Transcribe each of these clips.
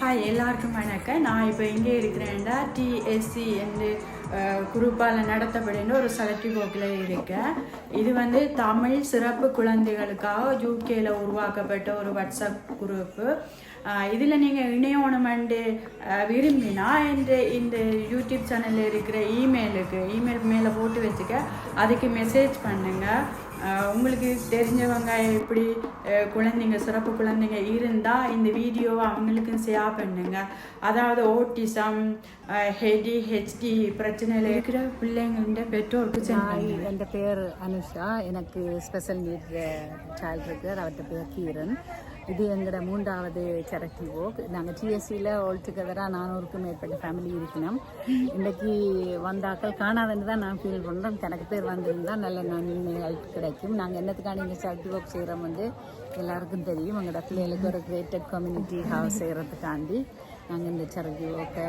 Hi எல்லாருக்கும் வணக்கம். நான் இப்போ எங்கே இருக்கிறேன்டா டிஎஸ்சி என்று குரூப்பால் நடத்தப்படுகின்ற ஒரு செலக்டிவ் ஒர்க்கில் இருக்கேன். இது வந்து தமிழ் சிறப்பு குழந்தைகளுக்காக யூகேயில் உருவாக்கப்பட்ட ஒரு வாட்ஸ்அப் குரூப்பு. இதில் நீங்கள் இணையணுமென்று விரும்பினா இந்த யூடியூப் சேனலில் இருக்கிற இமெயில் மேலே போட்டு வச்சுக்க, அதுக்கு மெசேஜ் பண்ணுங்கள். உங்களுக்கு தெரிஞ்சவங்க எப்படி குழந்தைங்க சிறப்பு குழந்தைங்க இருந்தால் இந்த வீடியோவை அவங்களுக்கும் ஷேர் பண்ணுங்க. அதாவது ஓட்டிசம், ஹெச்டி பிரச்சனையில் இருக்கிற பிள்ளைங்கள பெற்றோருக்கு சென்று. என் பேர் அனுஷா. எனக்கு ஸ்பெஷல் நீட் சைல்டு இருக்கிறார். அவர்கிட்ட பேர் கீரன். இது எங்களோட 3வது சேரிட்டி ஒர்க். நாங்கள் டிஎஸ்சியில் ஆல்டுகெதராக 400க்கும் மேற்பட்ட ஃபேமிலி இருக்கணும். இன்றைக்கி வந்தாக்கள் காணாதுன்னு தான் நான் ஃபீல் பண்ணுறோம். எனக்கு பேர் வந்திருந்தால் நல்ல நன்மைகள் கிடைக்கும். நாங்கள் என்னத்துக்கான இங்கே சேரிட்டி ஒர்க் செய்கிறோம் வந்து எல்லாருக்கும் தெரியும். எங்களோட பிள்ளைகளுக்கு ஒரு கிரேட்டட் கம்யூனிட்டி ஹவுஸ் செய்கிறதுக்காண்டி நாங்கள் இந்த சேரிட்டி ஒர்க்கை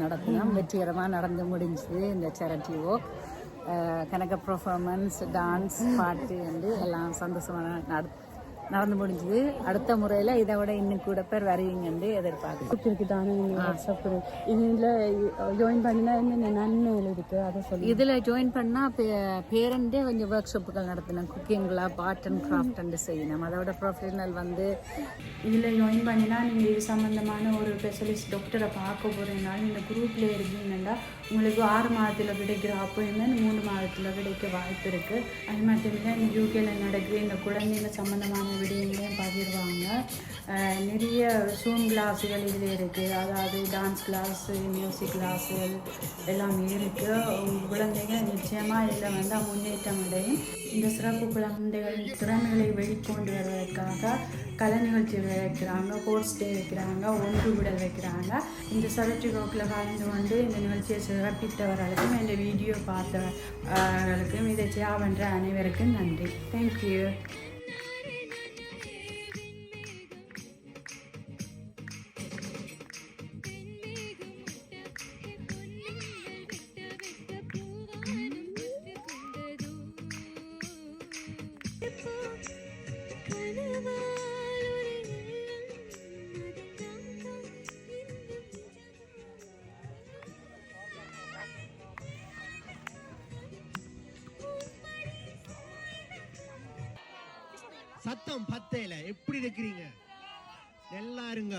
நடத்தினோம். வெற்றிகரமாக நடந்து முடிஞ்சுது இந்த சேரிட்டி ஒர்க். கணக்க பர்ஃபார்மன்ஸ், டான்ஸ், பாட்டு வந்து எல்லாம் சந்தோஷமாக நடந்து முடிஞ்சுது. அடுத்த முறையில் இதை விட இன்னும் கூட பேர் வருவீங்கன்னு எதிர்பார்க்குறேன். இதில் ஜாயின் பண்ணினா என்ன நன்மைகள் இருக்குது அதை சொல்லி. இதில் ஜாயின் பண்ணால் பேரண்டே கொஞ்சம் ஒர்க் ஷாப்புகள் நடத்தினோம். குக்கிங்லாம் ஆர்ட் அண்ட் கிராஃப்ட் செய்யணும். அதோட ப்ரொஃபஷனல் வந்து இதில் ஜாயின் பண்ணினா நீங்கள் இது சம்மந்தமான ஒரு ஸ்பெஷலிஸ்ட் டாக்டரை பார்க்க போகிறீங்கனாலும் இந்த குரூப்பில் இருக்கீங்கன்னா உங்களுக்கு 6 மாதத்தில் கிடைக்கிற அப்பாயின்மெண்ட் 3 மாதத்தில் கிடைக்க வாய்ப்பு இருக்குது. அது மட்டும் இல்லை இந்த யூகேல நடக்கிற இந்த குழந்தைங்க சம்மந்தமான விடயங்களையும் பகிர்வாங்க. நிறைய ஜூம் கிளாஸுகள் இதில் இருக்குது. அதாவது டான்ஸ் கிளாஸு, மியூசிக் கிளாஸுகள் எல்லாமே இருக்குது. குழந்தைங்க நிச்சயமாக இதில் வந்து முன்னேற்றம் அடையும். இந்த சிறப்பு குழந்தைகளின் திறமைகளை வெளிக்கொண்டு வருவதற்காக கலை நிகழ்ச்சிகள் வைக்கிறாங்க, கோர்ஸ் டே வைக்கிறாங்க, ஒன்று விடல் வைக்கிறாங்க. இந்த செலக்ட் ஒர்க்கில் கலந்து கொண்டு இந்த நிகழ்ச்சியை சிறப்பித்தவர்களுக்கும் இந்த வீடியோ பார்த்தவர்களுக்கும் இதை ஷேர் பண்ணுற அனைவருக்கும் நன்றி. தேங்க்யூ. சத்தம் பத்தேல எப்படி இருக்கிறீங்க? நல்லா இருங்க.